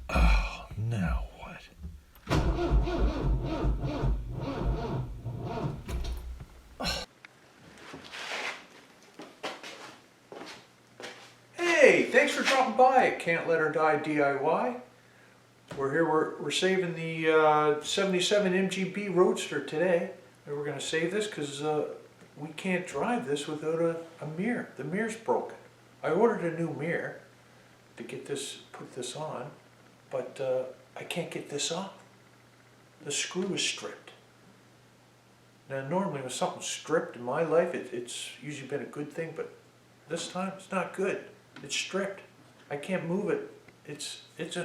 Oh, now what? Hey, thanks for dropping by at CantLetHerDieDIY. We're here, we're saving the 77 MGB Roadster today. And we're going to save this because we can't drive this without a mirror. The mirror's broken. I ordered a new mirror to get this, put this on, but I can't get this off. The screw is stripped. Now normally when something's stripped in my life, it's usually been a good thing, but this time it's not good. It's stripped. I can't move it.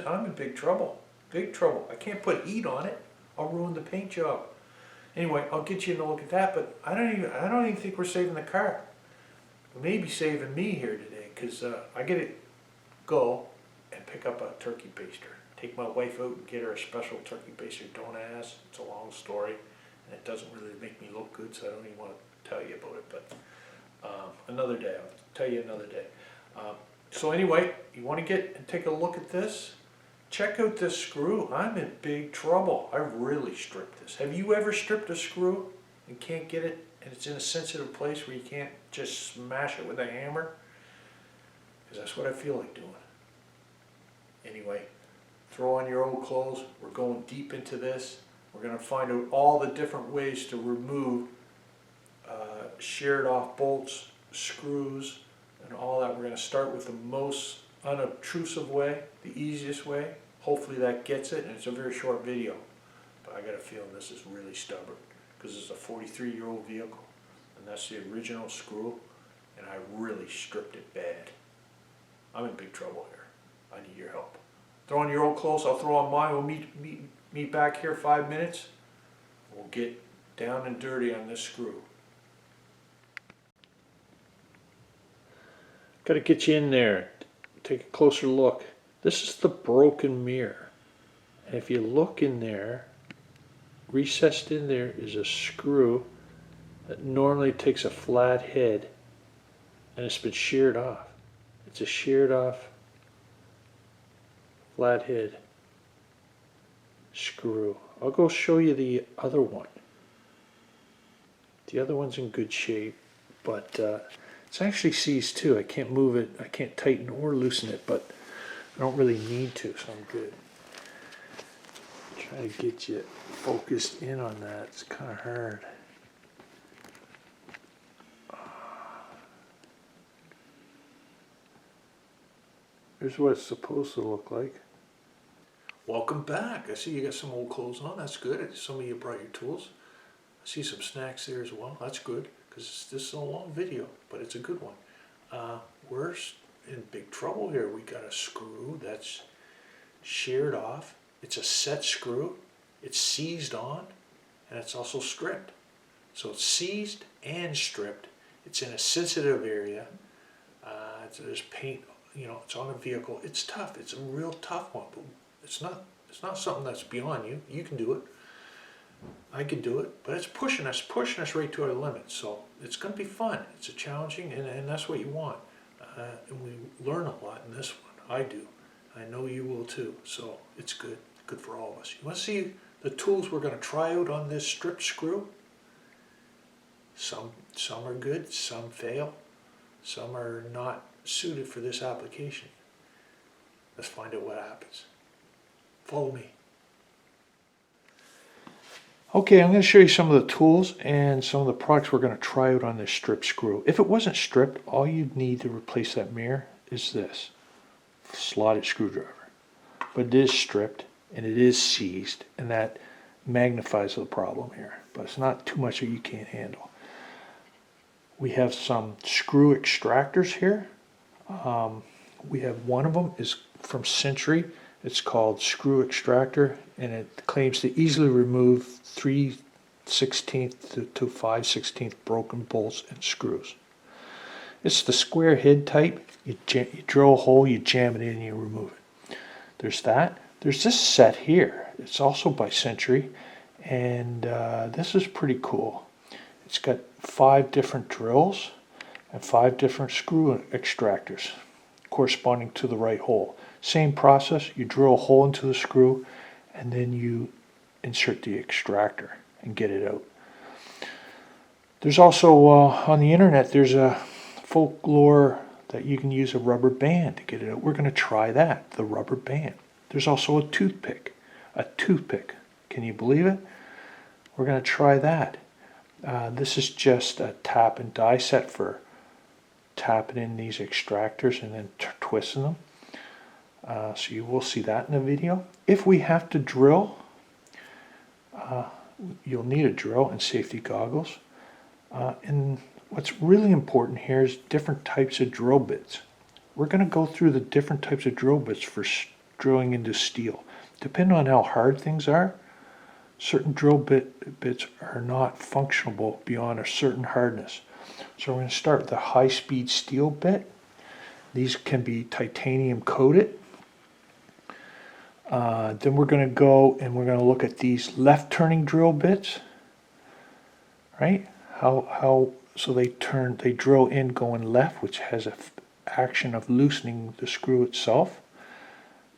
I'm in big trouble. Big trouble. I can't put heat on it. I'll ruin the paint job. Anyway, I'll get you to look at that, but I don't even think we're saving the car. We may be saving me here today, because I get to go and pick up a turkey baster. Take my wife out and get her a special turkey baster. Don't ask. It's a long story, and it doesn't really make me look good, so I don't even want to tell you about it. But another day. I'll tell you another day. So anyway, you want to get and take a look at this? Check out this screw. I'm in big trouble. I really stripped this. Have you ever stripped a screw and can't get it, and it's in a sensitive place where you can't just smash it with a hammer? Because that's what I feel like doing. Anyway, throw on your old clothes. We're going deep into this. We're going to find out all the different ways to remove sheared off bolts, screws, and all that. We're going to start with the most unobtrusive way, the easiest way. Hopefully that gets it, and it's a very short video. But I got a feeling this is really stubborn, because it's a 43-year-old vehicle, and that's the original screw, and I really stripped it bad. I'm in big trouble here. I need your help. Throw on your old clothes, I'll throw on mine. We'll meet back here 5 minutes. We'll get down and dirty on this screw. Got to get you in there, take a closer look. This is the broken mirror. And if you look in there, recessed in there is a screw that normally takes a flat head, and it's been sheared off. It's a sheared off flat head screw. I'll go show you the other one. The other one's in good shape, but it's actually seized too. I can't move it, I can't tighten or loosen it, but I don't really need to, so I'm good. Try to get you focused in on that. It's kind of hard. Here's what it's supposed to look like. Welcome back. I see you got some old clothes on. That's good. Some of you brought your tools. I see some snacks there as well. That's good, because this is a long video, but it's a good one. We're in big trouble here. We got a screw that's sheared off. It's a set screw. It's seized on, and it's also stripped. So it's seized and stripped. It's in a sensitive area. There's paint, you know, it's on a vehicle. It's tough. It's a real tough one, but it's not something that's beyond you. You can do it. I can do it, but it's pushing us right to our limits. So it's going to be fun. It's a challenging, and that's what you want. And we learn a lot in this one. I do. I know you will too. So it's good for all of us. You want to see the tools we're going to try out on this stripped screw? Some are good, some fail, some are not suited for this application. Let's find out what happens. Follow me. Okay, I'm going to show you some of the tools and some of the products we're going to try out on this stripped screw. If it wasn't stripped, all you'd need to replace that mirror is this slotted screwdriver. But it is stripped and it is seized, and that magnifies the problem here. But it's not too much that you can't handle. We have some screw extractors here. We have one of them is from Century. It's called Screw Extractor, and it claims to easily remove 3/16 to 5/16 broken bolts and screws. It's the square head type. You drill a hole, you jam it in, and you remove it. There's that. There's this set here. It's also by Century, and this is pretty cool. It's got 5 different drills. and 5 different screw extractors corresponding to the right hole. Same process, you drill a hole into the screw and then you insert the extractor and get it out. There's also on the internet there's a folklore that you can use a rubber band to get it out. We're going to try that, the rubber band. There's also a toothpick. A toothpick. Can you believe it? We're going to try that. This is just a tap and die set for tapping in these extractors and then twisting them. So you will see that in the video. If we have to drill, you'll need a drill and safety goggles. And what's really important here is different types of drill bits. We're going to go through the different types of drill bits for drilling into steel. Depending on how hard things are, certain drill bits are not functionable beyond a certain hardness. So we're going to start with the high-speed steel bit. These can be titanium coated. Then we're going to go and we're going to look at these left-turning drill bits. Right? So they drill in going left, which has an action of loosening the screw itself.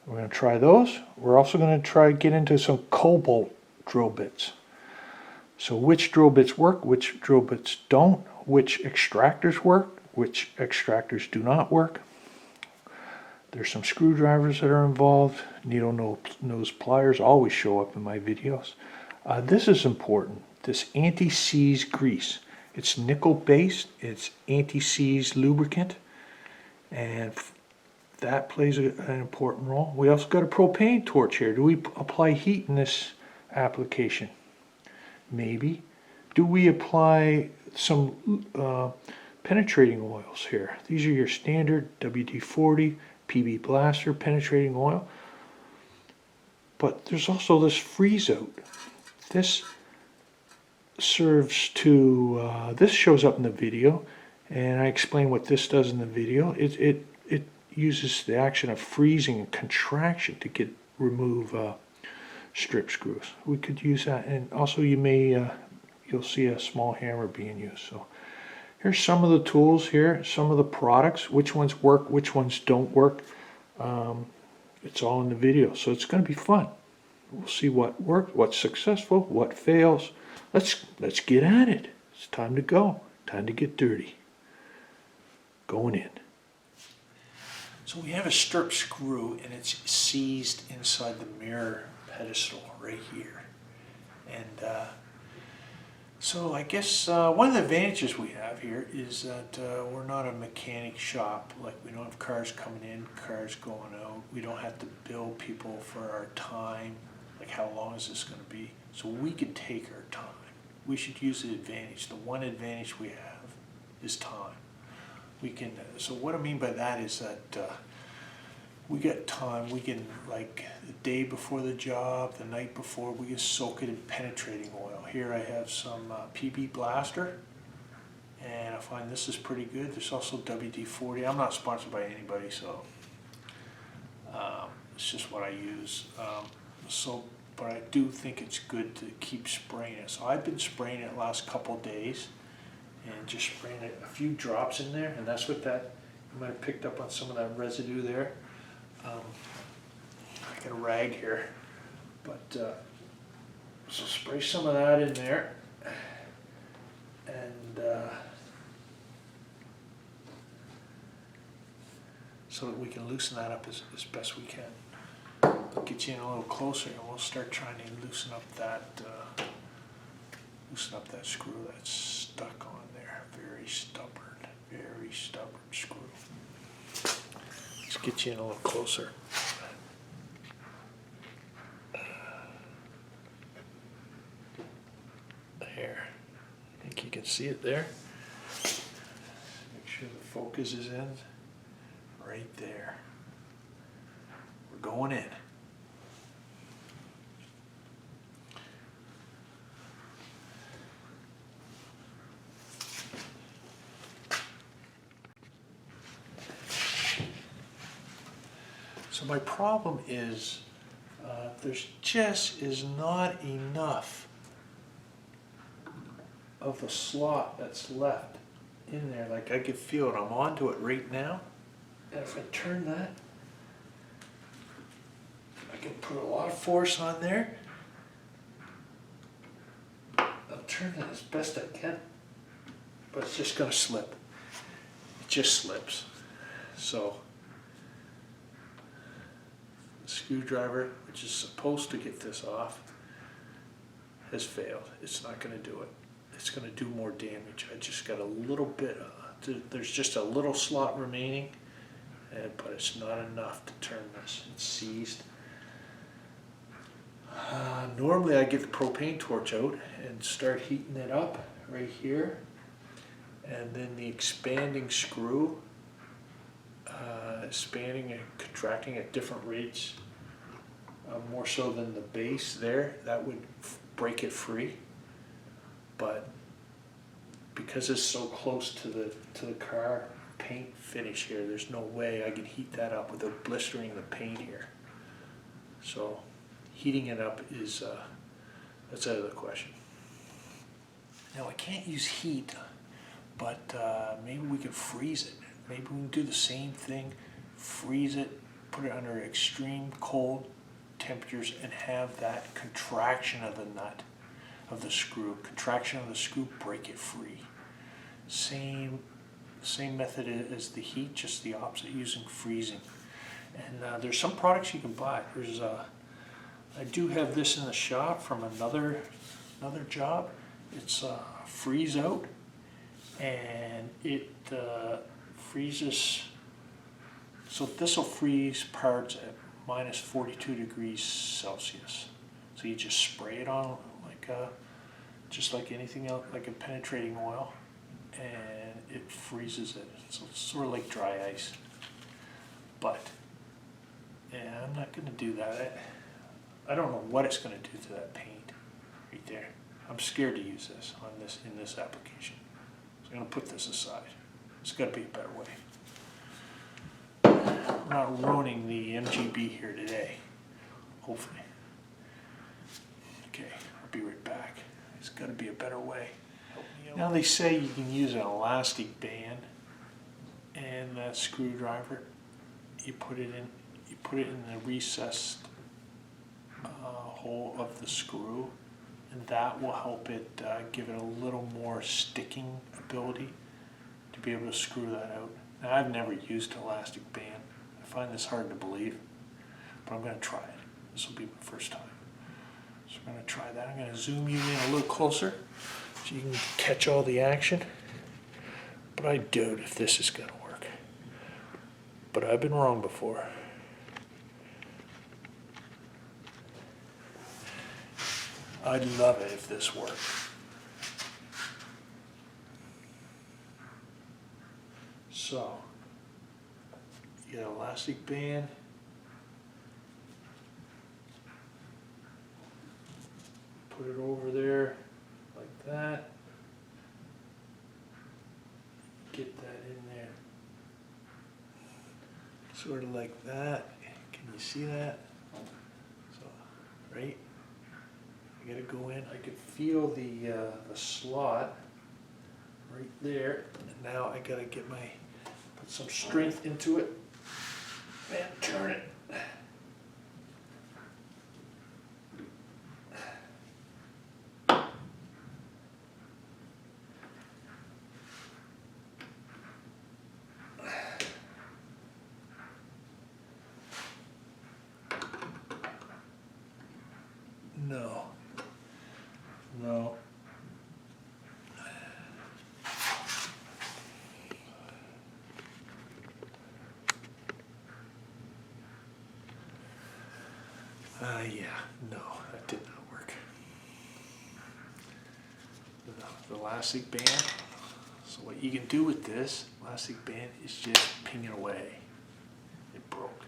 We're going to try those. We're also going to get into some cobalt drill bits. So which drill bits work, which drill bits don't, which extractors work, which extractors do not work. There's some screwdrivers that are involved. Needle nose pliers always show up in my videos. This is important. This anti-seize grease. It's nickel based. It's anti-seize lubricant. And that plays an important role. We also got a propane torch here. Do we apply heat in this application? Maybe. Do we apply some penetrating oils here? These are your standard WD-40, PB Blaster penetrating oil. But there's also this freeze out. This serves to, this shows up in the video, and I explain what this does in the video. It uses the action of freezing and contraction to remove strip screws. We could use that, and also you'll see a small hammer being used. So here's some of the tools here, some of the products, which ones work, which ones don't work. It's all in the video, so it's going to be fun. We'll see what works, what's successful, what fails. Let's get at it. It's time to go. Time to get dirty. Going in. So we have a strip screw and it's seized inside the mirror pedestal right here. And so I guess one of the advantages we have here is that we're not a mechanic shop. Like, we don't have cars coming in, cars going out. We don't have to bill people for our time. Like, how long is this going to be? So we can take our time. We should use the advantage. The one advantage we have is time. We can. So what I mean by that is that we get time. We can, like, the day before the job, the night before, we can soak it in penetrating oil. Here I have some PB Blaster, and I find this is pretty good. There's also WD-40. I'm not sponsored by anybody, so it's just what I use. But I do think it's good to keep spraying it. So I've been spraying it the last couple days and just spraying it a few drops in there, and that's what that, you might have picked up on some of that residue there. I got a rag here, but so spray some of that in there, and so that we can loosen that up as best we can. I'll get you in a little closer, and we'll start trying to loosen up that screw that's stuck on there. Very stubborn screw. Let's get you in a little closer. There. I think you can see it there. Make sure the focus is in. Right there. We're going in. So my problem is there's just is not enough of the slot that's left in there, like I can feel it. I'm onto it right now. And if I turn that, I can put a lot of force on there. I'll turn it as best I can, but it's just gonna slip. It just slips. So the screwdriver, which is supposed to get this off, has failed. It's not gonna do it. It's gonna do more damage. I just got a little bit, there's just a little slot remaining, but it's not enough to turn this. It's seized. Normally I get the propane torch out and start heating it up right here, and then the expanding screw, expanding and contracting at different rates, more so than the base there, that would break it free. But because it's so close to the car paint finish here, there's no way I can heat that up without blistering the paint here. So heating it up is that's out of the question. Now I can't use heat, but maybe we could freeze it. Maybe we can do the same thing, freeze it, put it under extreme cold temperatures, and have that contraction of the nut, of the screw, contraction of the screw, break it free. Same method as the heat, just the opposite, using freezing. And there's some products you can buy. There's I do have this in the shop from another job. It's freeze out, and it freezes. So this will freeze parts at minus 42 degrees Celsius. So you just spray it on like just like anything else, like a penetrating oil, and it freezes it. So it's sort of like dry ice. But yeah, I'm not going to do that. I don't know what it's going to do to that paint right there. I'm scared to use this in this application. So I'm going to put this aside. There's got to be a better way. I'm not ruining the MGB here today, hopefully. Okay, I'll be right back. There's got to be a better way. Now they say you can use an elastic band and that screwdriver. You put it in the recessed hole of the screw, and that will help it give it a little more sticking ability to be able to screw that out. Now I've never used elastic band. I find this hard to believe, but I'm going to try it. This will be my first time. So I'm going to try that. I'm going to zoom you in a little closer so you can catch all the action. But I doubt if this is going to work. But I've been wrong before. I'd love it if this worked. So, you get an elastic band. Put it over there like that. Get that in there. Sort of like that. Can you see that? So, right? I gotta go in. I could feel the slot right there, and now I gotta get put some strength into it and turn it. No. No. Yeah, no, that did not work. The elastic band, so what you can do with this elastic band is just ping it away. It broke.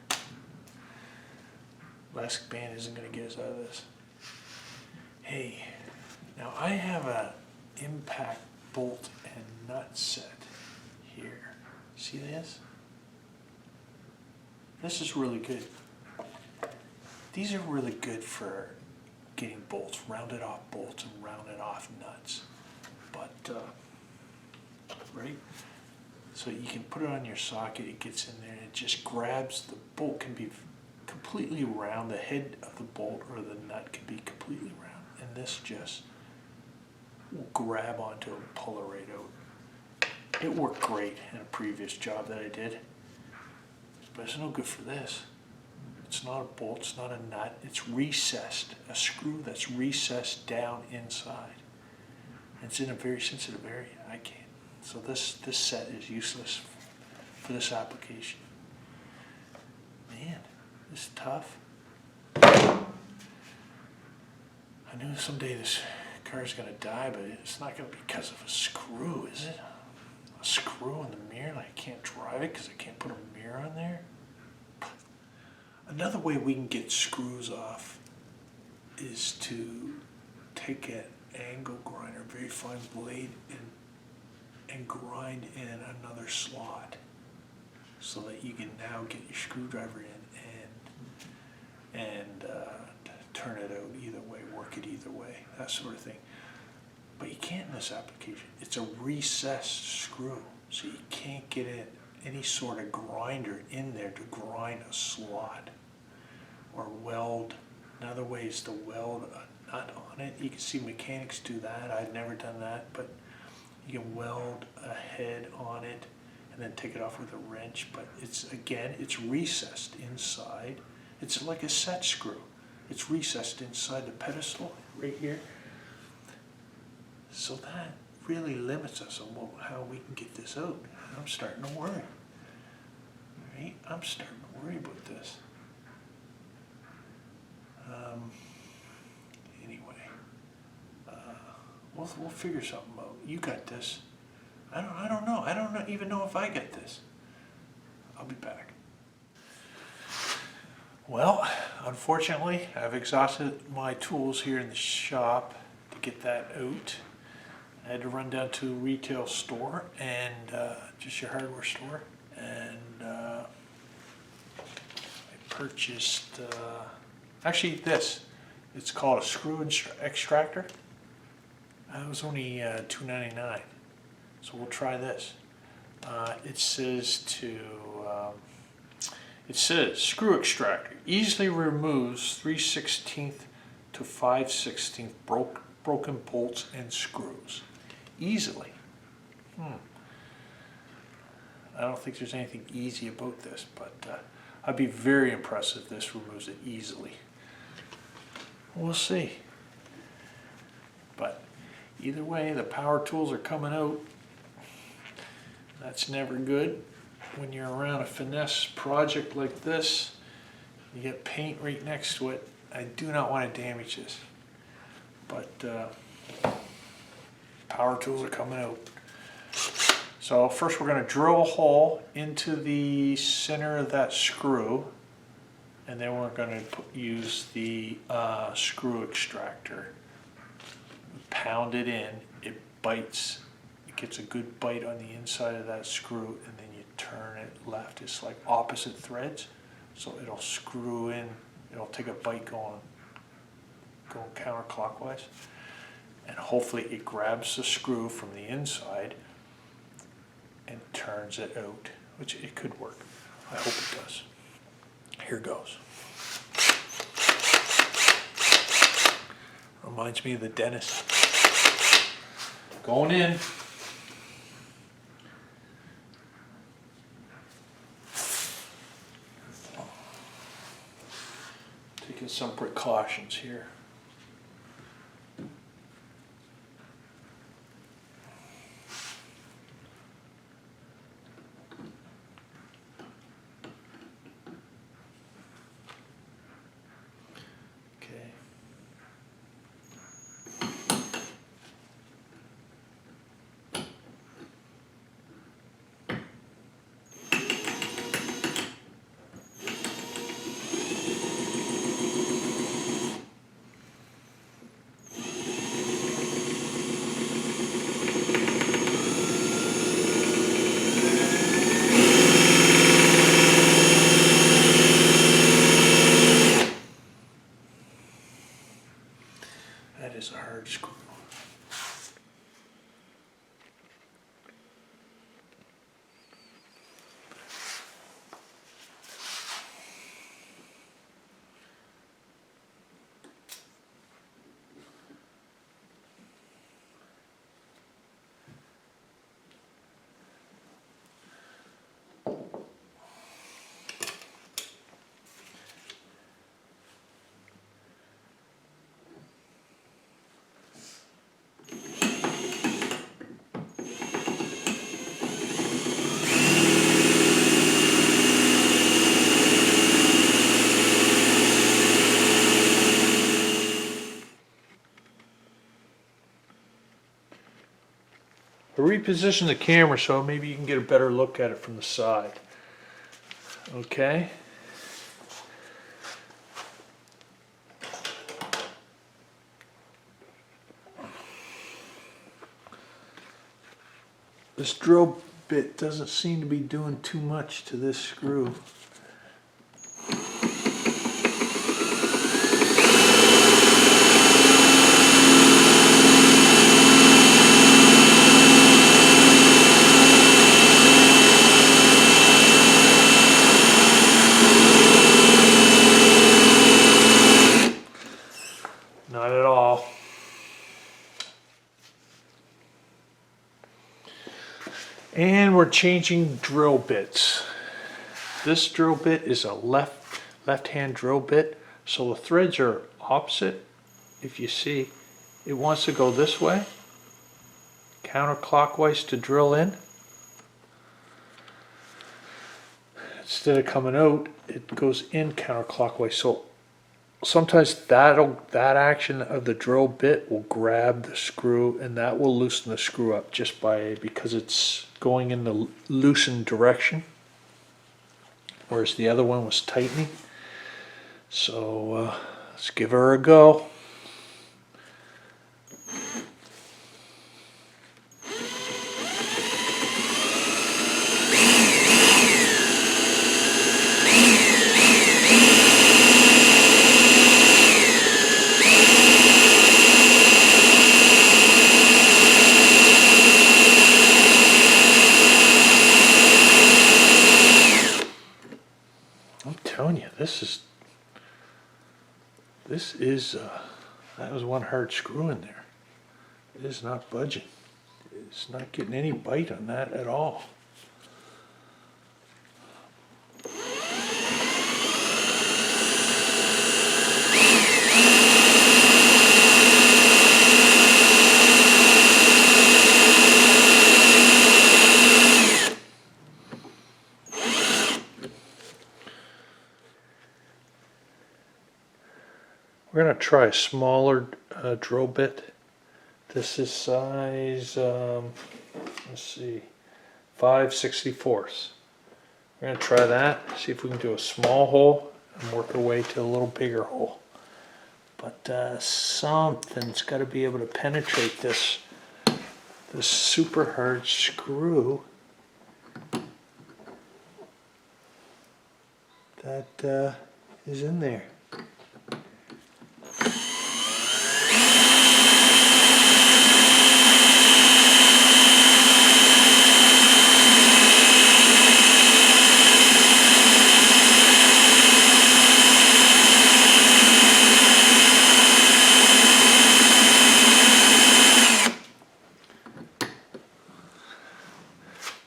Elastic band isn't going to get us out of this. Hey, now I have a impact bolt and nut set here. See this? This is really good. These are really good for getting bolts, rounded off bolts and rounded off nuts. But right? So you can put it on your socket, it gets in there, and it just grabs, the bolt can be completely round, the head of the bolt or the nut can be completely round, and this just will grab onto it and pull it right out. It worked great in a previous job that I did, but it's no good for this. It's not a bolt, it's not a nut, it's recessed, a screw that's recessed down inside. It's in a very sensitive area, I can't. So this set is useless for this application. Man, this is tough. I knew someday this car is going to die, but it's not going to be because of a screw, is it? A screw in the mirror, like I can't drive it because I can't put a mirror on there? Another way we can get screws off is to take an angle grinder, a very fine blade, and grind in another slot so that you can now get your screwdriver in and turn it out either way, work it either way, that sort of thing. But you can't in this application. It's a recessed screw, so you can't get in any sort of grinder in there to grind a slot or weld. Another way is to weld a nut on it. You can see mechanics do that. I've never done that, but you can weld a head on it and then take it off with a wrench. But it's, again, it's recessed inside. It's like a set screw. It's recessed inside the pedestal right here. So that really limits us on how we can get this out. I'm starting to worry. Right? I'm starting to worry about this. Anyway, we'll figure something out. You got this. I don't know. I don't even know if I get this. I'll be back. Well, unfortunately, I've exhausted my tools here in the shop to get that out. I had to run down to a retail store and just your hardware store, and I purchased actually this. It's called a screw extractor. It was only $2.99, so we'll try this. It says screw extractor easily removes 3/16 to 5/16 broken bolts and screws easily. I don't think there's anything easy about this, but I'd be very impressed if this removes it easily. We'll see. But either way, the power tools are coming out. That's never good. When you're around a finesse project like this, you get paint right next to it. I do not want to damage this. But power tools are coming out. So first we're going to drill a hole into the center of that screw, and then we're going to use the screw extractor. Pound it in, it bites, it gets a good bite on the inside of that screw, and then you turn it left. It's like opposite threads, so it'll screw in, it'll take a bite going counterclockwise, and hopefully it grabs the screw from the inside and turns it out, which it could work. I hope it does. Here goes. Reminds me of the dentist. Going in. Taking some precautions here. reposition the camera so maybe you can get a better look at it from the side. Okay. This drill bit doesn't seem to be doing too much to this screw. Not at all. And we're changing drill bits. This drill bit is a left-hand drill bit, so the threads are opposite. If you see, it wants to go this way, counterclockwise to drill in. Instead of coming out, it goes in counterclockwise. So sometimes that action of the drill bit will grab the screw, and that will loosen the screw up just because it's going in the loosened direction, whereas the other one was tightening. So let's give her a go. Telling you, that was one hard screw in there. It is not budging. It's not getting any bite on that at all. We're going to try a smaller drill bit. This is size, let's see, 5/64. We're going to try that, see if we can do a small hole and work our way to a little bigger hole. But something's got to be able to penetrate this super hard screw that is in there.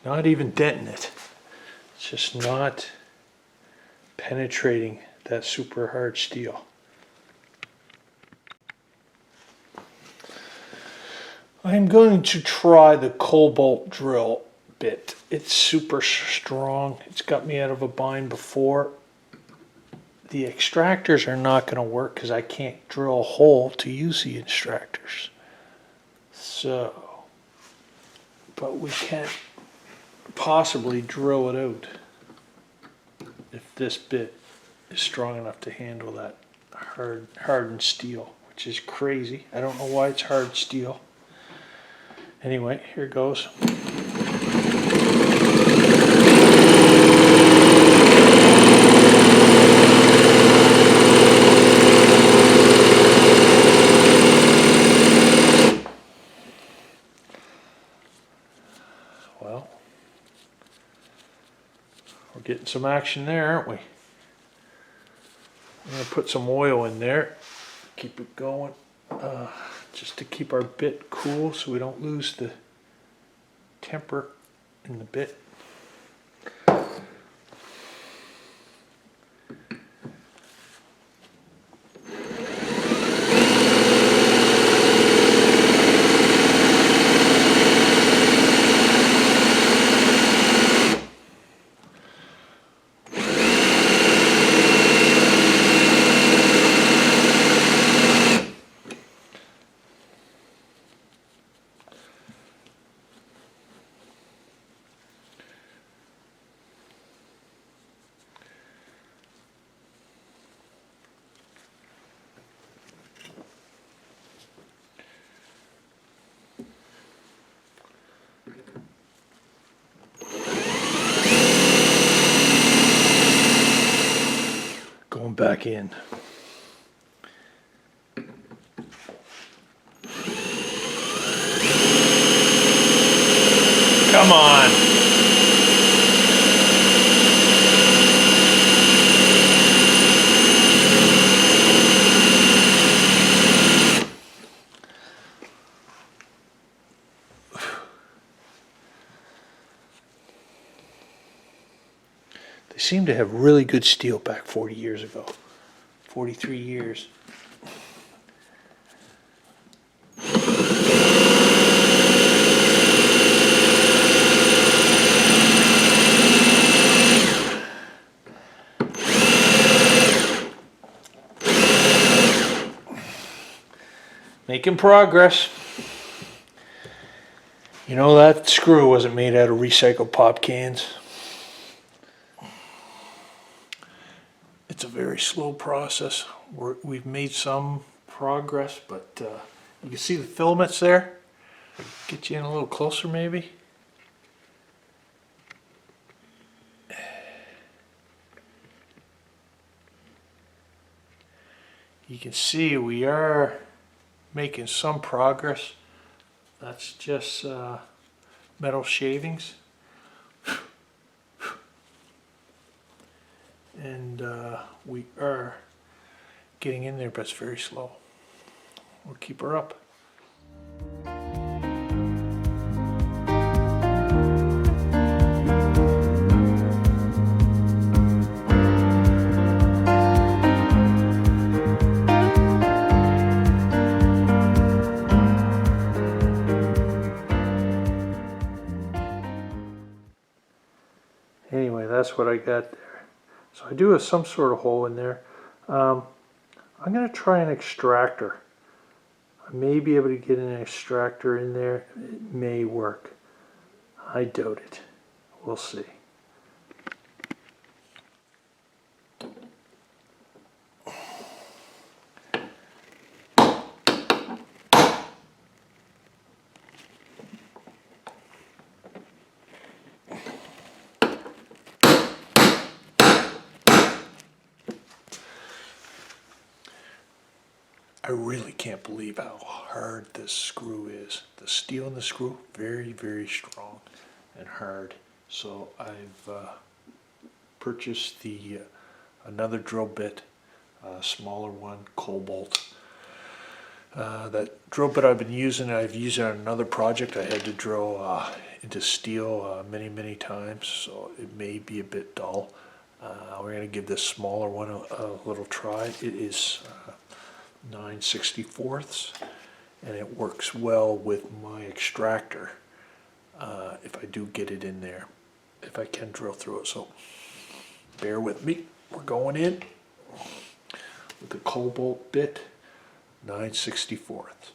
Not even denting it. It's just not penetrating that super hard steel. I'm going to try the cobalt drill bit. It's super strong. It's got me out of a bind before. The extractors are not going to work because I can't drill a hole to use the extractors. So, but we can possibly drill it out if this bit is strong enough to handle that hardened steel, which is crazy. I don't know why it's hard steel. Anyway, here goes. Well, we're getting some action there, aren't we? I'm going to put some oil in there, keep it going, just to keep our bit cool so we don't lose the temper in the bit. back in. Come on. They seem to have really good steel back 40 years ago. 43 years. Making progress. You know, that screw wasn't made out of recycled pop cans. It's a very slow process. We've made some progress, but you can see the filaments there. Get you in a little closer maybe. You can see we are making some progress. That's just metal shavings. And we are getting in there, but it's very slow. We'll keep her up. Anyway, that's what I got there. So I do have some sort of hole in there. I'm going to try an extractor. I may be able to get an extractor in there. It may work. I doubt it. We'll see. I really can't believe how hard this screw is. The steel in the screw, very, very strong and hard. So I've purchased the another drill bit, smaller one, cobalt. That drill bit I've been using, I've used it on another project. I had to drill into steel many, many times, so it may be a bit dull. We're going to give this smaller one a little try. It is 9/64ths, and it works well with my extractor if I do get it in there, if I can drill through it. So bear with me. We're going in with the cobalt bit, 9/64ths.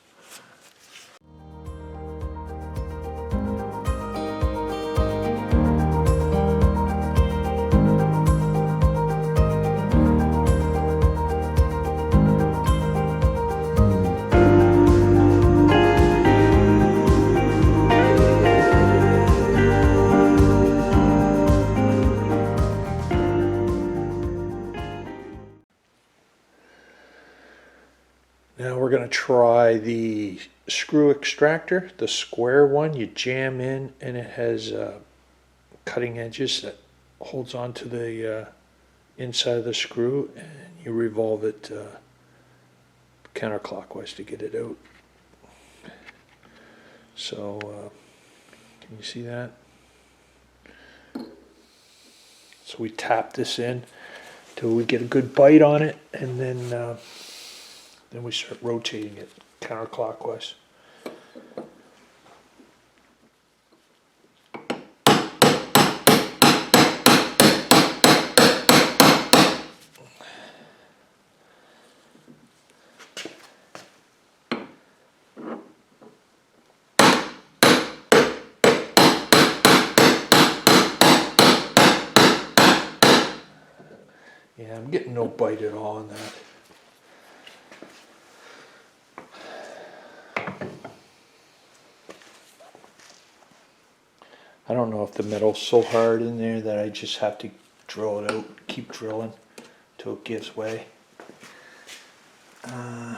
Now we're going to try the screw extractor, the square one. You jam in and it has cutting edges that holds onto the inside of the screw, and you revolve it counterclockwise to get it out. So can you see that? So we tap this in till we get a good bite on it, and then we start rotating it counterclockwise. Yeah, I'm getting no bite at all in that. I don't know if the metal's so hard in there that I just have to drill it out, keep drilling till it gives way. I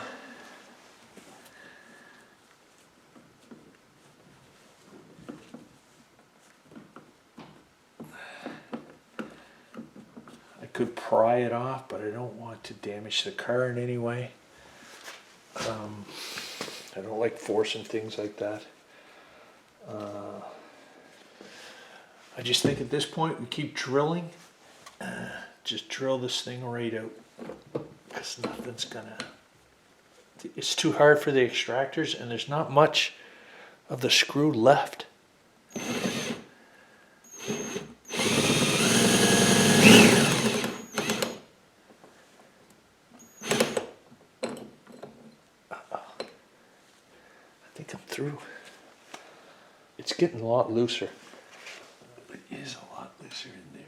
could pry it off, but I don't want to damage the car in any way. I don't like forcing things like that. I just think at this point we keep drilling. Just drill this thing right out, because nothing's gonna... It's too hard for the extractors, and there's not much of the screw left. I think I'm through. It's getting a lot looser. It is a lot looser in there.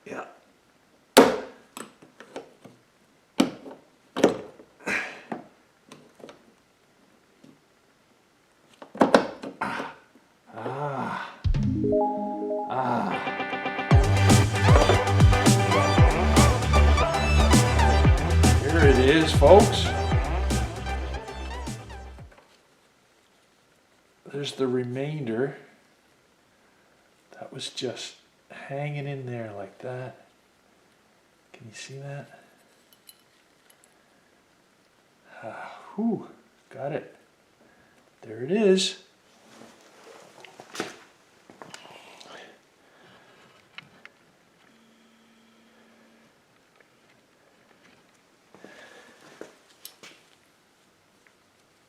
Yeah. Here it is, folks. There's the remainder. That was just hanging in there like that. Can you see that? Whew, got it. There it is.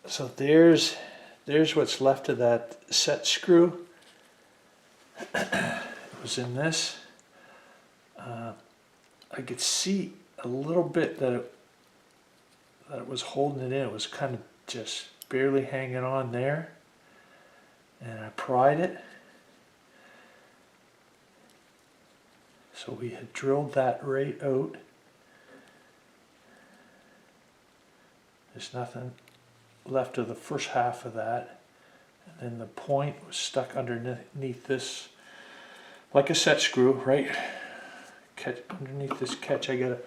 So there's what's left of that set screw. It was in this. I could see a little bit that it was holding it in. It was kind of just barely hanging on there. And I pried it. So we had drilled that right out. There's nothing left of the first half of that. And then the point was stuck underneath this, like a set screw, right? Underneath this catch, you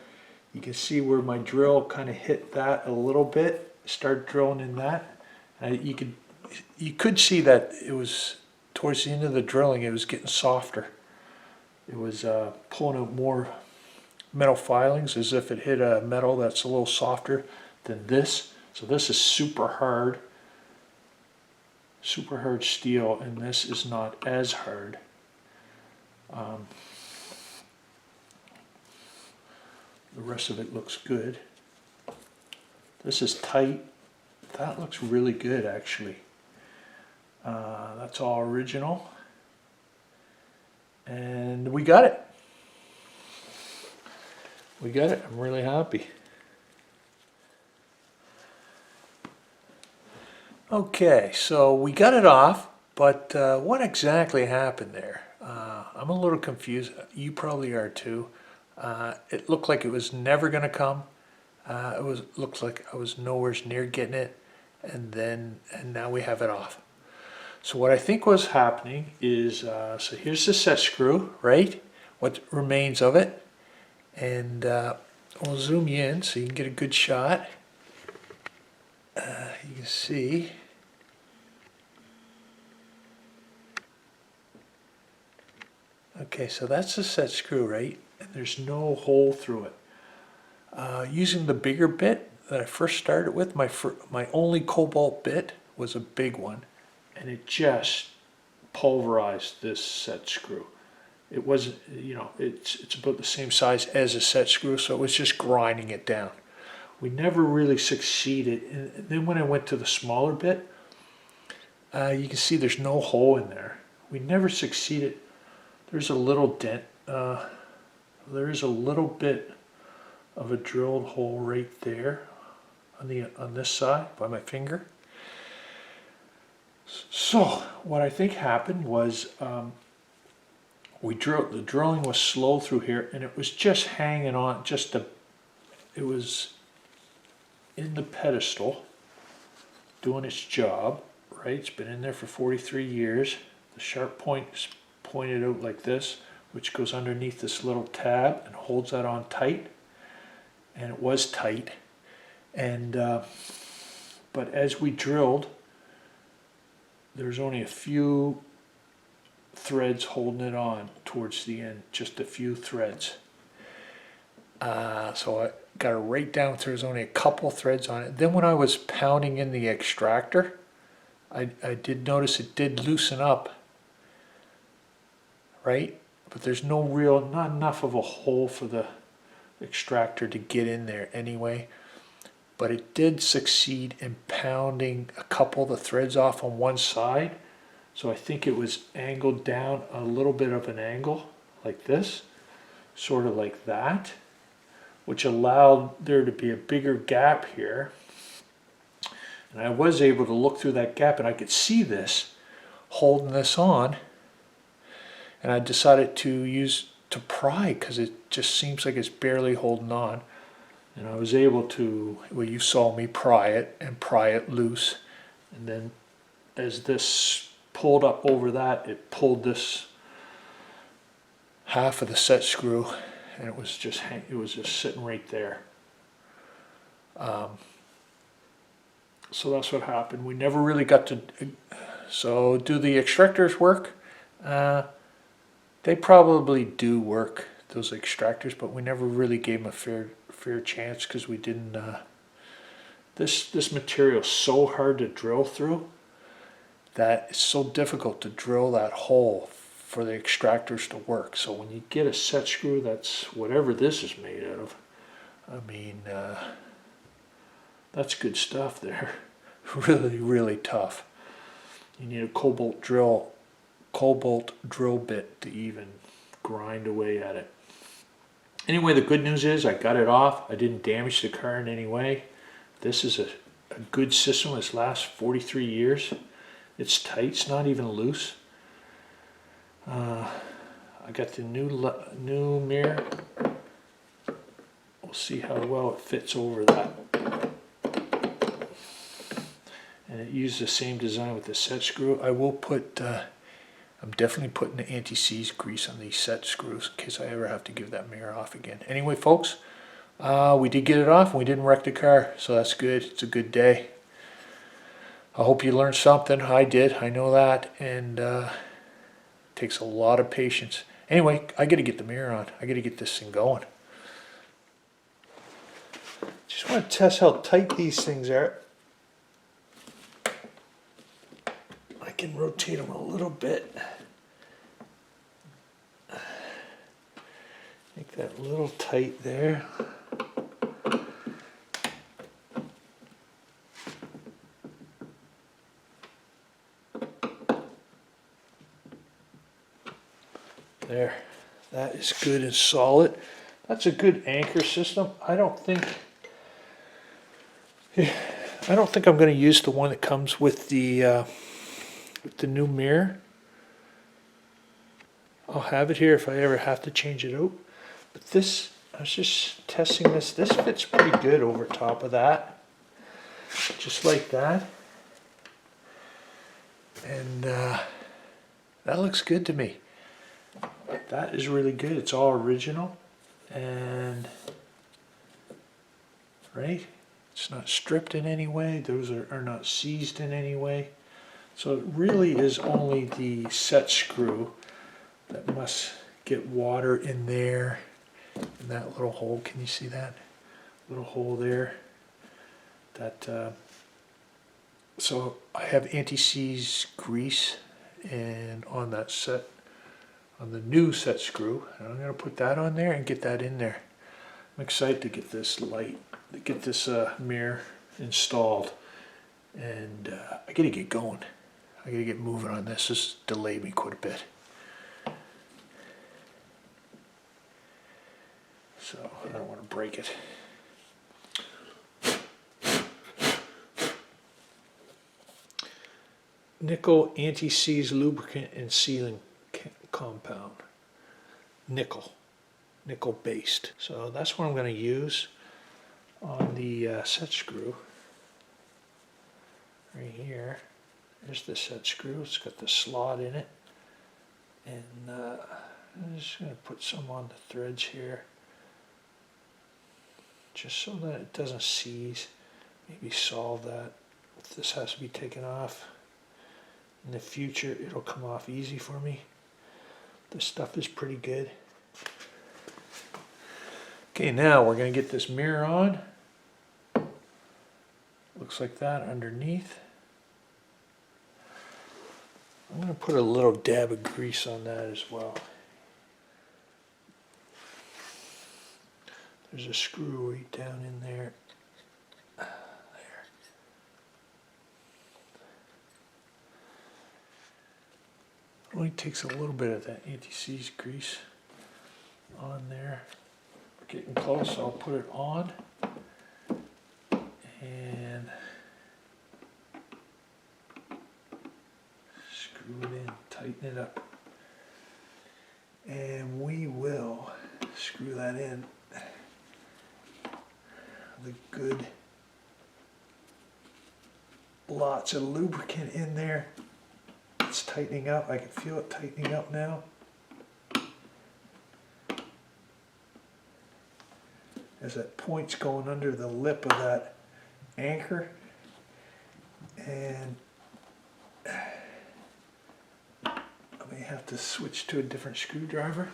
can see where my drill kind of hit that a little bit. Start drilling in that. You could see that it was towards the end of the drilling. It was getting softer. It was pulling out more metal filings, as if it hit a metal that's a little softer than this. So this is super hard steel, and this is not as hard. The rest of it looks good. This is tight. That looks really good, actually. That's all original. And we got it. We got it. I'm really happy. Okay, so we got it off, but what exactly happened there? I'm a little confused. You probably are too. It looked like it was never going to come. Looks like I was nowhere near getting it, and now we have it off. So what I think was happening is, so here's the set screw, right? What remains of it, and I'll zoom you in so you can get a good shot. You can see. Okay, so that's the set screw, right? And there's no hole through it. Using the bigger bit that I first started with, my only cobalt bit was a big one, and it just pulverized this set screw. It wasn't, it's about the same size as a set screw, so it was just grinding it down. We never really succeeded. And then when I went to the smaller bit, you can see there's no hole in there. We never succeeded. There's a little dent. There is a little bit of a drilled hole right there on this side by my finger. So what I think happened was the drilling was slow through here, and it was just hanging on. It was in the pedestal, doing its job. Right, it's been in there for 43 years. The sharp point is pointed out like this. which goes underneath this little tab and holds that on tight. And it was tight. And but as we drilled, there's only a few threads holding it on towards the end, just a few threads. So I got it right down through, there's only a couple threads on it. Then when I was pounding in the extractor, I did notice it did loosen up, right? But there's not enough of a hole for the extractor to get in there anyway. But it did succeed in pounding a couple of the threads off on one side. So I think it was angled down a little bit of an angle, like this, sort of like that, which allowed there to be a bigger gap here. And I was able to look through that gap and I could see this, holding this on. And I decided to pry, because it just seems like it's barely holding on. And I was able to, well, you saw me pry it loose. And then as this pulled up over that, it pulled this half of the set screw, and it was just sitting right there. So that's what happened. We never really got to, so do the extractors work? They probably do work, those extractors, but we never really gave them a fair chance, because we didn't, this material is so hard to drill through that it's so difficult to drill that hole for the extractors to work. So when you get a set screw that's whatever this is made out of, I mean, that's good stuff there. Really, really tough. You need a cobalt drill bit to even grind away at it. Anyway, the good news is I got it off. I didn't damage the car in any way. This is a good system. It's lasts 43 years. It's tight. It's not even loose. I got the new mirror. We'll see how well it fits over that. And it used the same design with the set screw. I will put, I'm definitely putting the anti-seize grease on these set screws in case I ever have to give that mirror off again. Anyway, folks, we did get it off and we didn't wreck the car, so that's good. It's a good day. I hope you learned something. I did. I know that. And it takes a lot of patience. Anyway, I got to get the mirror on. I got to get this thing going. Just want to test how tight these things are. I can rotate them a little bit. Make that a little tight there. There, that is good and solid. That's a good anchor system. I don't think I'm going to use the one that comes with the new mirror. I'll have it here if I ever have to change it out. But this, I was just testing this. This fits pretty good over top of that, just like that. And that looks good to me. That is really good. It's all original, and right, it's not stripped in any way. Those are not seized in any way. So it really is only the set screw that must get water in there, in that little hole. Can you see that little hole there? That so I have anti-seize grease and on that set, on the new set screw, and I'm going to put that on there and get that in there. I'm excited to get this mirror installed, and I got to get going. I got to get moving on this. This delayed me quite a bit. So I don't want to break it. Nickel anti-seize lubricant and sealing compound. Nickel based. So that's what I'm going to use on the set screw. Right here. There's the set screw. It's got the slot in it. And I'm just going to put some on the threads here, just so that it doesn't seize. Maybe solve that. If this has to be taken off in the future, it'll come off easy for me. This stuff is pretty good. Okay, now we're going to get this mirror on. Looks like that underneath. I'm going to put a little dab of grease on that as well. There's a screw right down in there. There. Only takes a little bit of that anti-seize grease on there. We're getting close, so I'll put it on and screw it in, tighten it up. And we will screw that in. The good, lots of lubricant in there. It's tightening up. I can feel it tightening up now. As that point's going under the lip of that anchor, and I may have to switch to a different screwdriver.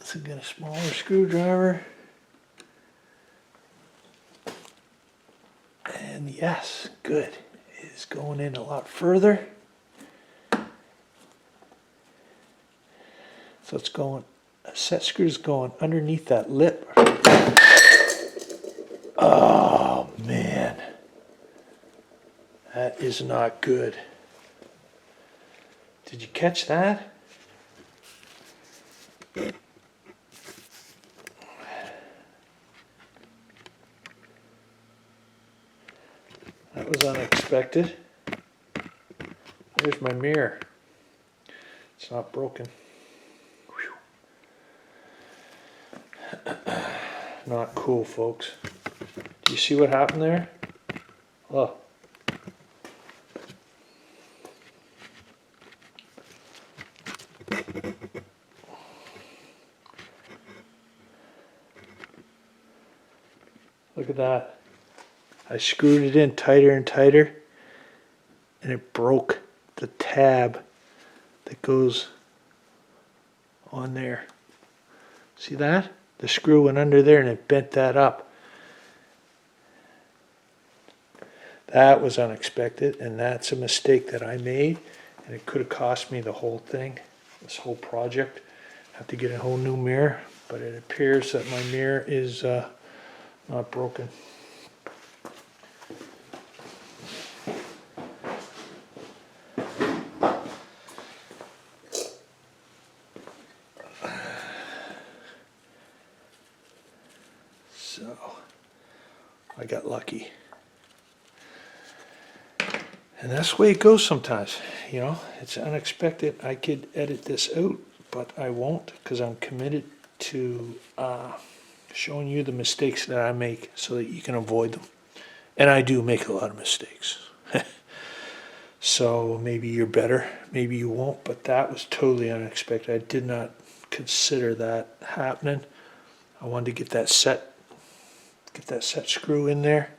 So get a smaller screwdriver. And yes, good. It is going in a lot further. So it's going, a set screw is going underneath that lip. Oh man, that is not good. Did you catch that? That was unexpected. Here's my mirror. It's not broken. Whew. Not cool, folks. Do you see what happened there? Oh. Look at that. I screwed it in tighter and tighter, and it broke the tab that goes on there. See that? The screw went under there and it bent that up. That was unexpected, and that's a mistake that I made, and it could have cost me the whole thing, this whole project. I have to get a whole new mirror, but it appears that my mirror is not broken. So I got lucky. And that's the way it goes sometimes. You know, it's unexpected. I could edit this out, but I won't, because I'm committed to showing you the mistakes that I make so that you can avoid them. And I do make a lot of mistakes. So maybe you're better, maybe you won't, but that was totally unexpected. I did not consider that happening. I wanted to get that set screw in there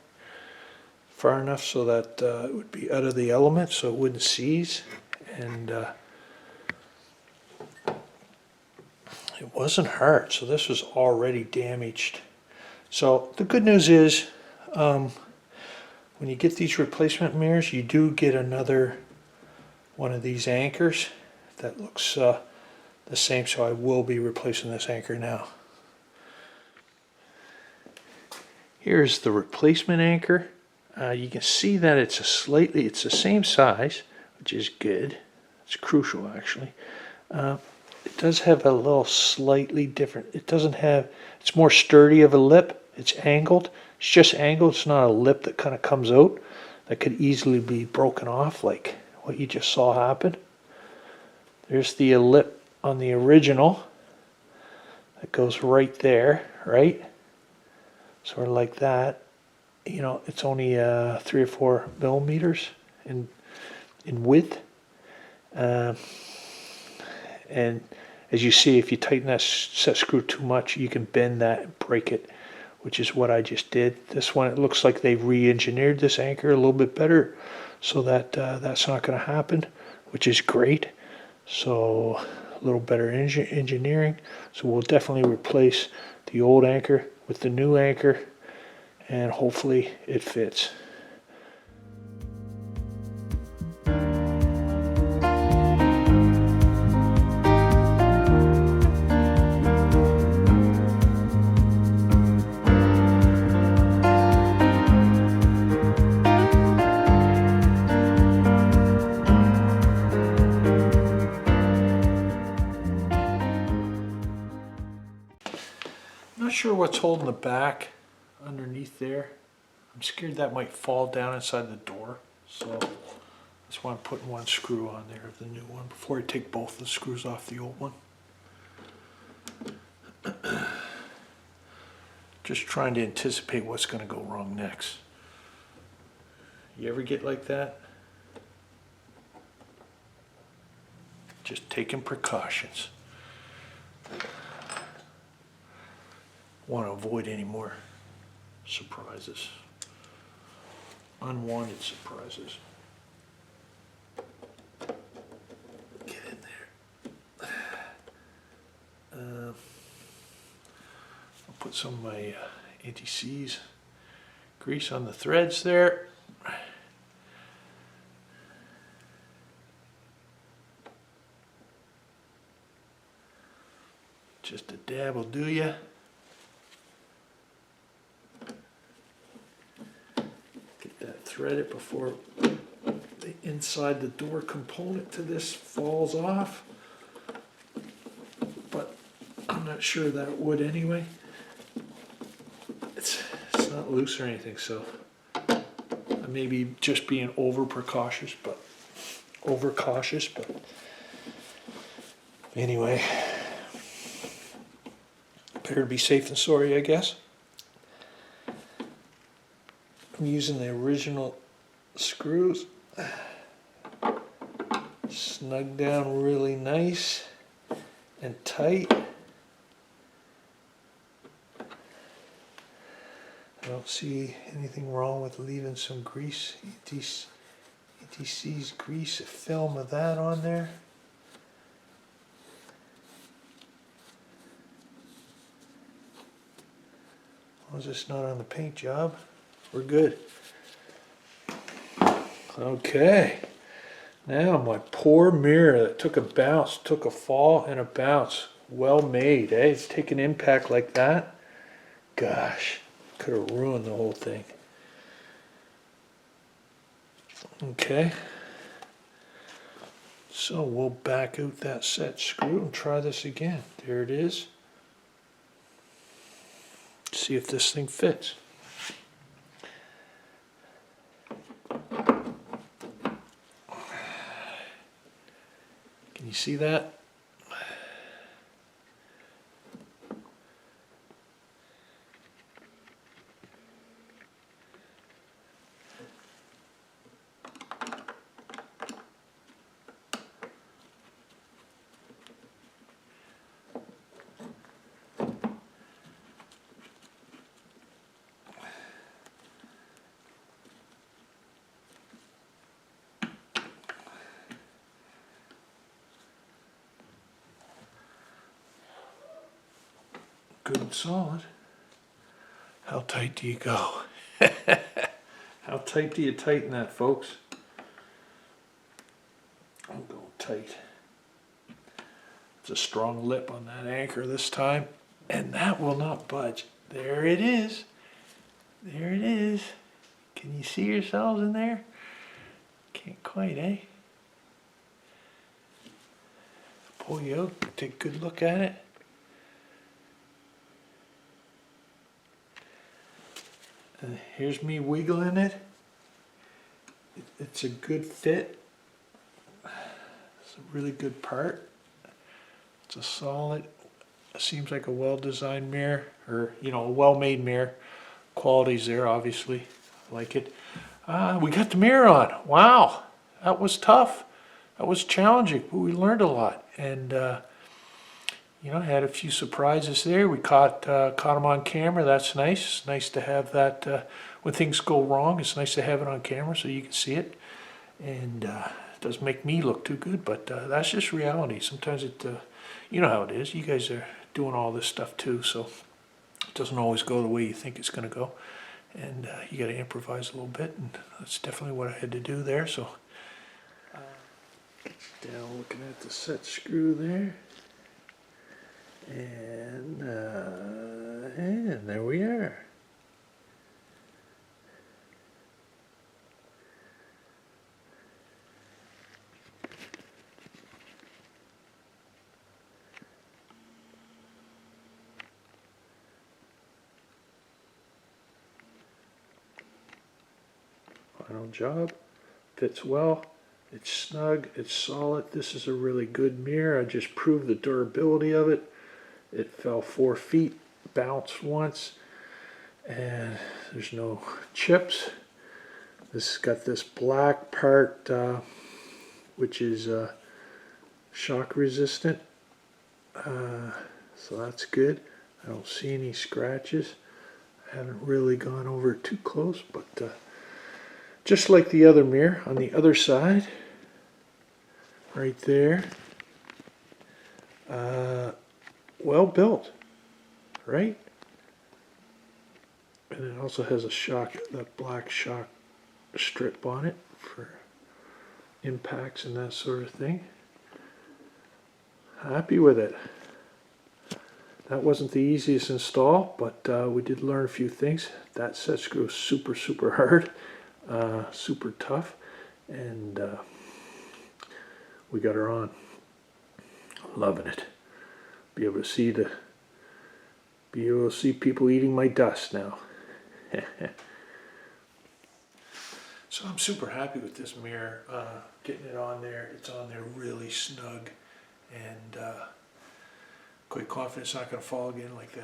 far enough so that it would be out of the element, so it wouldn't seize, and it wasn't hard, so this was already damaged. So the good news is, when you get these replacement mirrors, you do get another one of these anchors that looks the same, so I will be replacing this anchor now. Here's the replacement anchor. You can see that it's the same size, which is good. It's crucial, actually. It does have a little slightly different. It's more sturdy of a lip. It's angled. It's just angled. It's not a lip that kind of comes out that could easily be broken off, like what you just saw happen. There's the lip on the original that goes right there, right? sort of like that. You know, it's only 3 or 4 millimeters in width. And as you see, if you tighten that set screw too much, you can bend that and break it, which is what I just did. This one, it looks like they've re-engineered this anchor a little bit better so that that's not going to happen, which is great. So a little better engineering. So we'll definitely replace the old anchor with the new anchor, and hopefully it fits. Not sure what's holding the back underneath there. I'm scared that might fall down inside the door, so that's why I'm putting one screw on there of the new one before I take both the screws off the old one. Just trying to anticipate what's going to go wrong next. You ever get like that? Just taking precautions. Want to avoid any more surprises, unwanted surprises. Get in there. I'll put some of my anti-seize grease on the threads there. Just a dab will do ya. Thread it before the inside the door component to this falls off, but I'm not sure that it would anyway. It's not loose or anything, so I may be just being overcautious, but anyway, better to be safe than sorry, I guess. I'm using the original screws, snug down really nice and tight. I don't see anything wrong with leaving some grease, ETC's grease, a film of that on there. As long as it's not on the paint job, we're good. Okay, now my poor mirror that took a bounce, took a fall and a bounce. Well made, eh? Take an impact like that. Gosh, could have ruined the whole thing. Okay, so we'll back out that set screw and try this again. There it is. See if this thing fits. Can you see that? Good and solid. How tight do you go? How tight do you tighten that, folks? I'm going tight. It's a strong lip on that anchor this time, and that will not budge. There it is. There it is. Can you see yourselves in there? Can't quite, eh? Pull you out, take a good look at it. And here's me wiggling it. It's a good fit. It's a really good part. It's a solid, it seems like a well-designed mirror, or a well-made mirror. Quality's there, obviously. I like it. We got the mirror on. Wow, that was tough. That was challenging, but we learned a lot. And you know, had a few surprises there. We caught them on camera. That's nice. It's nice to have that when things go wrong. It's nice to have it on camera so you can see it. And it doesn't make me look too good, but that's just reality. Sometimes it, you know how it is. You guys are doing all this stuff too, so it doesn't always go the way you think it's going to go. And you got to improvise a little bit, and that's definitely what I had to do there. So down looking at the set screw there, and there we are. Final job. Fits well. It's snug. It's solid. This is a really good mirror. I just proved the durability of it. It fell 4 feet, bounced once, and there's no chips. This has got this black part, which is shock resistant. So that's good. I don't see any scratches. I haven't really gone over too close, but just like the other mirror on the other side, right there, well built, right? And it also has a shock, that black shock strip on it for impacts and that sort of thing. Happy with it. That wasn't the easiest install, but we did learn a few things. That set screw is super, super hard, super tough, and we got her on. Loving it. Be able to see people eating my dust now. So I'm super happy with this mirror. Getting it on there, it's on there really snug, and quite confident it's not going to fall again like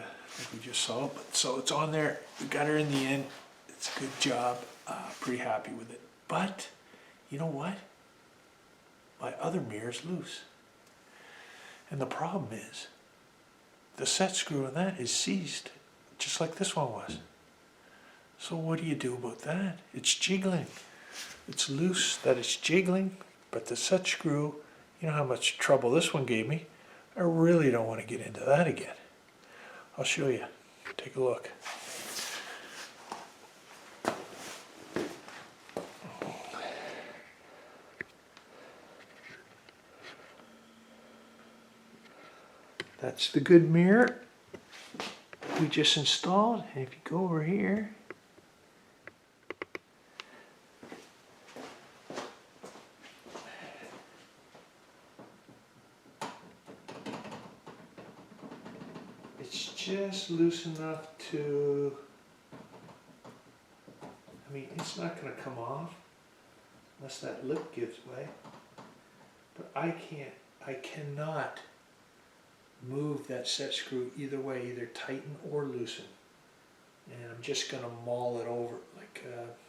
we just saw. But so it's on there. We got her in the end. It's a good job. Pretty happy with it. But you know what? My other mirror's loose, and the problem is the set screw in that is seized, just like this one was. So what do you do about that? It's jiggling. It's loose that it's jiggling, but the set screw, you know how much trouble this one gave me. I really don't want to get into that again. I'll show you. Take a look. That's the good mirror we just installed. And if you go over here, it's just loose enough to, I mean, it's not going to come off unless that lip gives way. But I cannot move that set screw either way, either tighten or loosen. And I'm just going to maul it over, like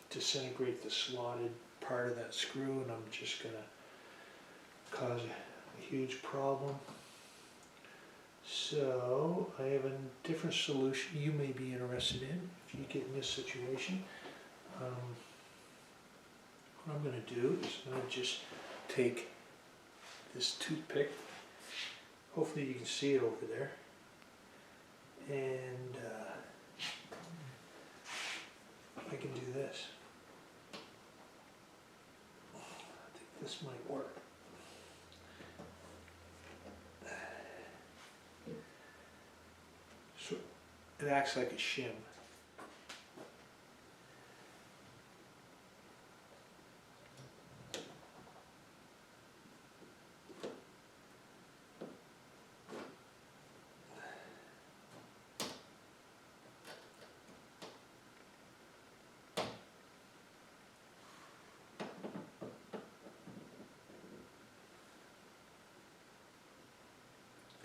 disintegrate the slotted part of that screw, and I'm just going to cause a huge problem. So I have a different solution you may be interested in if you get in this situation. What I'm going to do is I'm going to just take this toothpick. Hopefully you can see it over there. And I can do this. I think this might work. So it acts like a shim.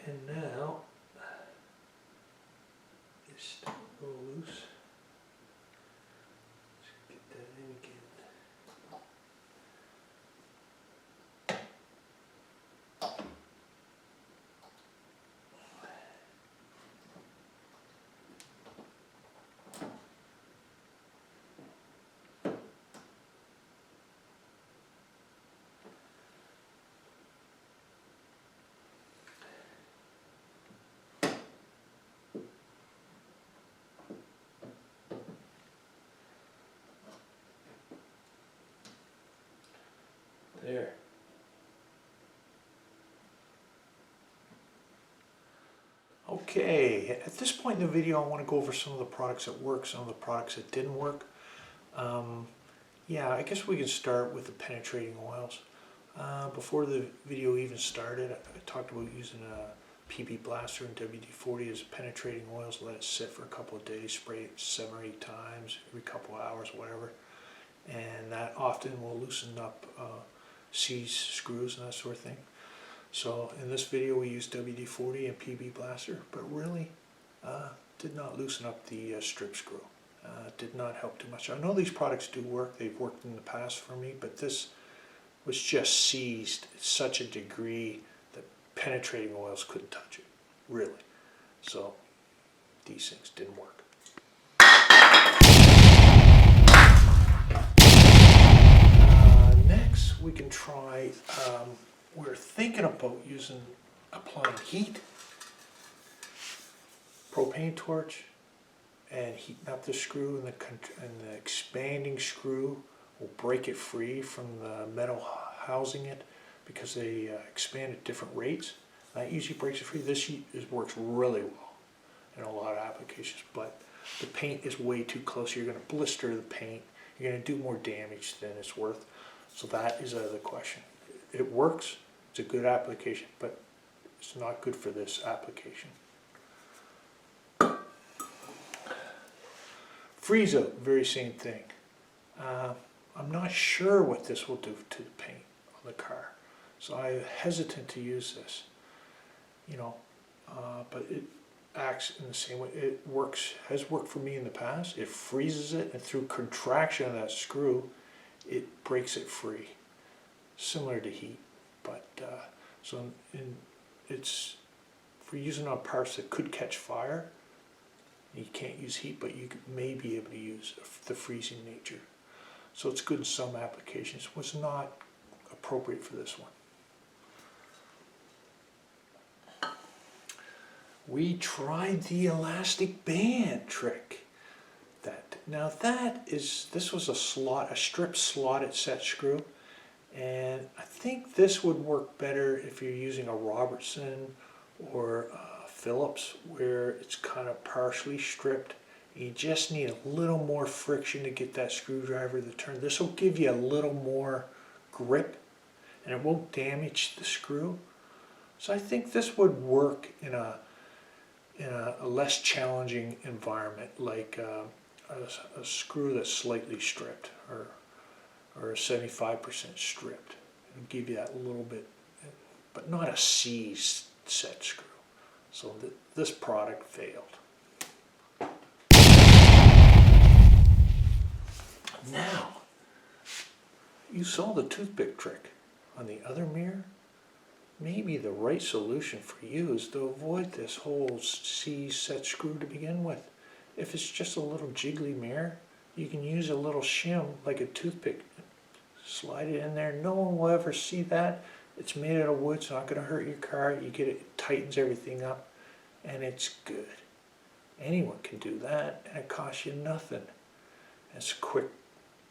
And now, it's still a little loose. Okay, at this point in the video I want to go over some of the products that work, some of the products that didn't work. Yeah, I guess we can start with the penetrating oils. Before the video even started, I talked about using a PB Blaster and WD-40 as penetrating oils. Let it sit for a couple of days, spray it 7 or 8 times, every couple of hours, whatever. And that often will loosen up C's, screws and that sort of thing. So in this video we used WD-40 and PB Blaster, but really did not loosen up the strip screw. Did not help too much. I know these products do work, they've worked in the past for me, but this was just seized to such a degree that penetrating oils couldn't touch it, really. So these things didn't work. Next we can try, we're thinking about applying heat, propane torch, and heating up the screw, and the expanding screw will break it free from the metal housing it, because they expand at different rates. That usually breaks it free. This works really well in a lot of applications, but the paint is way too close. You're going to blister the paint. You're going to do more damage than it's worth. So that is out of the question. It works. It's a good application, but it's not good for this application. Freeze out, very same thing. I'm not sure what this will do to the paint on the car, so I'm hesitant to use this. But it acts in the same way. It has worked for me in the past. It freezes it, and through contraction of that screw, it breaks it free, similar to heat. But it's for using on parts that could catch fire. You can't use heat, but you may be able to use the freezing nature. So it's good in some applications. It was not appropriate for this one. We tried the elastic band trick. This was a strip slotted set screw, and I think this would work better if you're using a Robertson or Phillips, where it's kind of partially stripped. You just need a little more friction to get that screwdriver to turn. This will give you a little more grip, and it won't damage the screw. So I think this would work in a less challenging environment, like a screw that's slightly stripped, or a 75% stripped. It'll give you that little bit, but not a seized set screw. So this product failed. Now, you saw the toothpick trick on the other mirror. Maybe the right solution for you is to avoid this whole C set screw to begin with. If it's just a little jiggly mirror, you can use a little shim like a toothpick. Slide it in there. No one will ever see that. It's made out of wood, it's not going to hurt your car. You get it, it tightens everything up, and it's good. Anyone can do that, and it costs you nothing. It's a quick,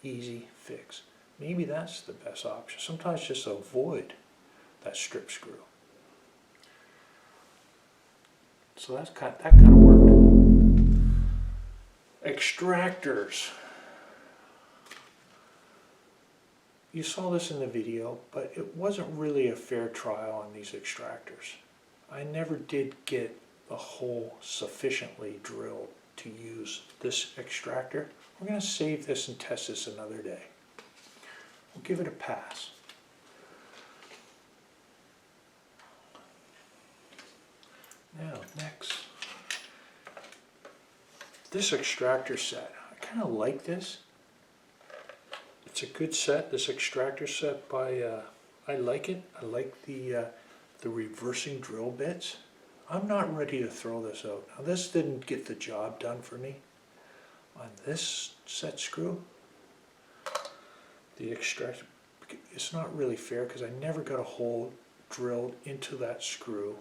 easy fix. Maybe that's the best option. Sometimes just avoid that strip screw. So that kind of worked. Extractors. You saw this in the video, but it wasn't really a fair trial on these extractors. I never did get the hole sufficiently drilled to use this extractor. We're going to save this and test this another day. We'll give it a pass. Now, next, this extractor set. I kind of like this. It's a good set, this extractor set by, I like it. I like the reversing drill bits. I'm not ready to throw this out. Now this didn't get the job done for me. On this set screw, the extractor, it's not really fair because I never got a hole drilled into that screw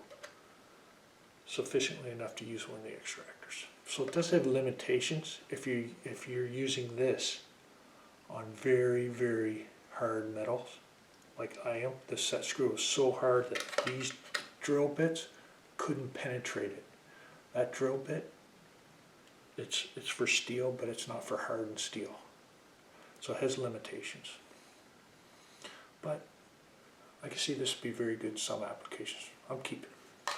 sufficiently enough to use one of the extractors. So it does have limitations if you're using this on very, very hard metals like I am. This set screw is so hard that these drill bits couldn't penetrate it. that drill bit, it's for steel, but it's not for hardened steel. So it has limitations. But I can see this would be very good in some applications. I'm keeping it.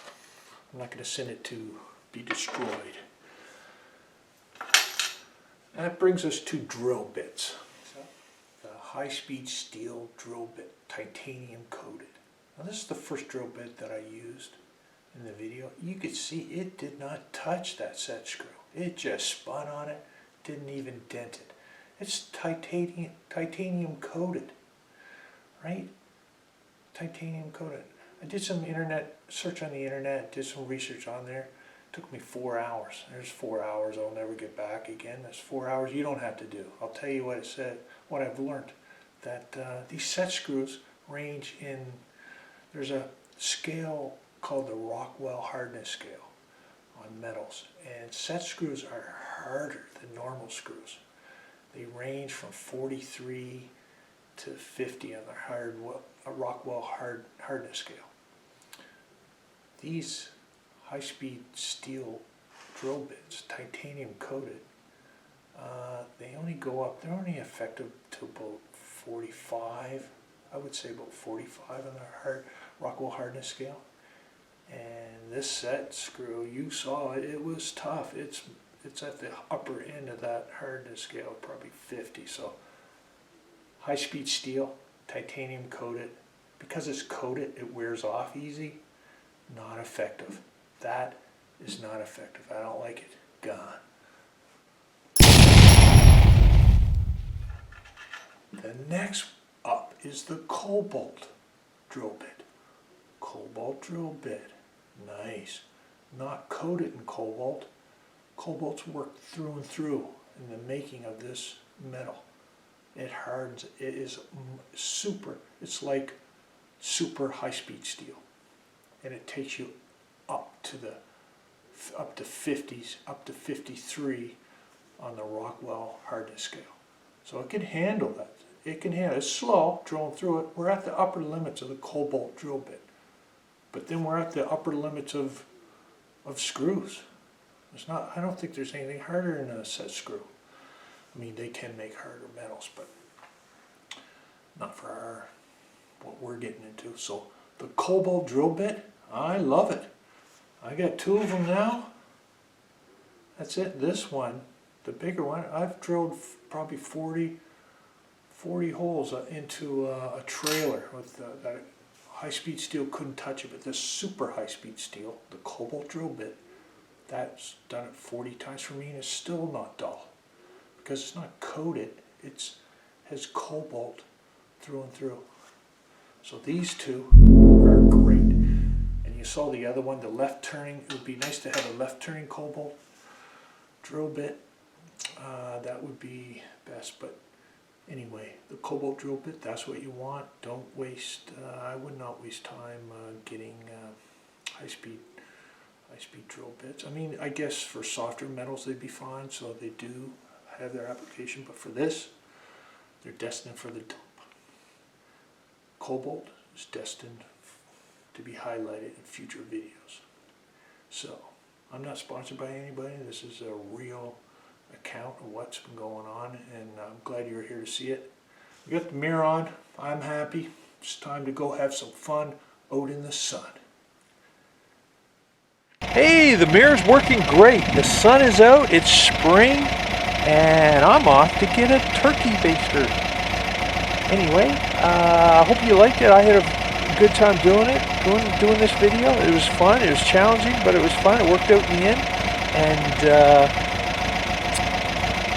I'm not going to send it to be destroyed. And that brings us to drill bits. The high-speed steel drill bit, titanium coated. Now this is the first drill bit that I used in the video. You could see it did not touch that set screw. It just spun on it, didn't even dent it. It's titanium coated, right? Titanium coated. I did some internet search on the internet, did some research on there. It took me 4 hours. There's 4 hours I'll never get back again. That's 4 hours you don't have to do. I'll tell you what it said, what I've learned. That these set screws range in, there's a scale called the Rockwell hardness scale on metals. And set screws are harder than normal screws. They range from 43 to 50 on the Rockwell hardness scale. These high-speed steel drill bits, titanium coated, they only go up, they're only effective to about 45, I would say about 45 on the Rockwell hardness scale. And this set screw, you saw it, it was tough. It's at the upper end of that hardness scale, probably 50. So high-speed steel, titanium coated. Because it's coated, it wears off easy. Not effective. That is not effective. I don't like it. Gone. The next up is the cobalt drill bit. Cobalt drill bit. Nice. Not coated in cobalt. Cobalt's worked through and through in the making of this metal. It hardens. It is super. It's like super high-speed steel, and it takes you up to 50s, up to 53 on the Rockwell hardness scale. So it can handle that. It can handle. It's slow drilling through it. We're at the upper limits of the cobalt drill bit, but then we're at the upper limits of screws. It's not. I don't think there's anything harder than a set screw. I mean, they can make harder metals, but not for what we're getting into. So the cobalt drill bit, I love it. I got 2 of them now. That's it. This one, the bigger one, I've drilled probably 40 holes into a trailer with that high-speed steel. Couldn't touch it, but this super high-speed steel, the cobalt drill bit, that's done it 40 times for me, and it's still not dull because it's not coated. It has cobalt through and through. So these two are great. And you saw the other one, the left turning. It would be nice to have a left turning cobalt drill bit. That would be best. But anyway, the cobalt drill bit, that's what you want. Don't waste, I would not waste time getting high-speed drill bits. I mean, I guess for softer metals they'd be fine, so they do have their application, but for this, they're destined for the dump. Cobalt is destined to be highlighted in future videos. So, I'm not sponsored by anybody. This is a real account of what's been going on, and I'm glad you're here to see it. We got the mirror on. I'm happy. It's time to go have some fun out in the sun. Hey, the mirror's working great. The sun is out, it's spring, and I'm off to get a turkey baster. Anyway, I hope you liked it. I had a good time doing it, doing this video. It was fun, it was challenging, but it was fun. It worked out in the end. And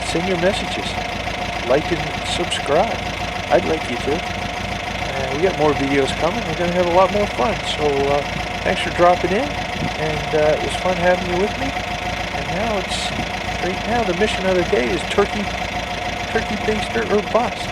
send your messages. Like and subscribe. I'd like you to. We got more videos coming. We're going to have a lot more fun. So thanks for dropping in. And it was fun having you with me. And now right now the mission of the day is turkey baster or bust.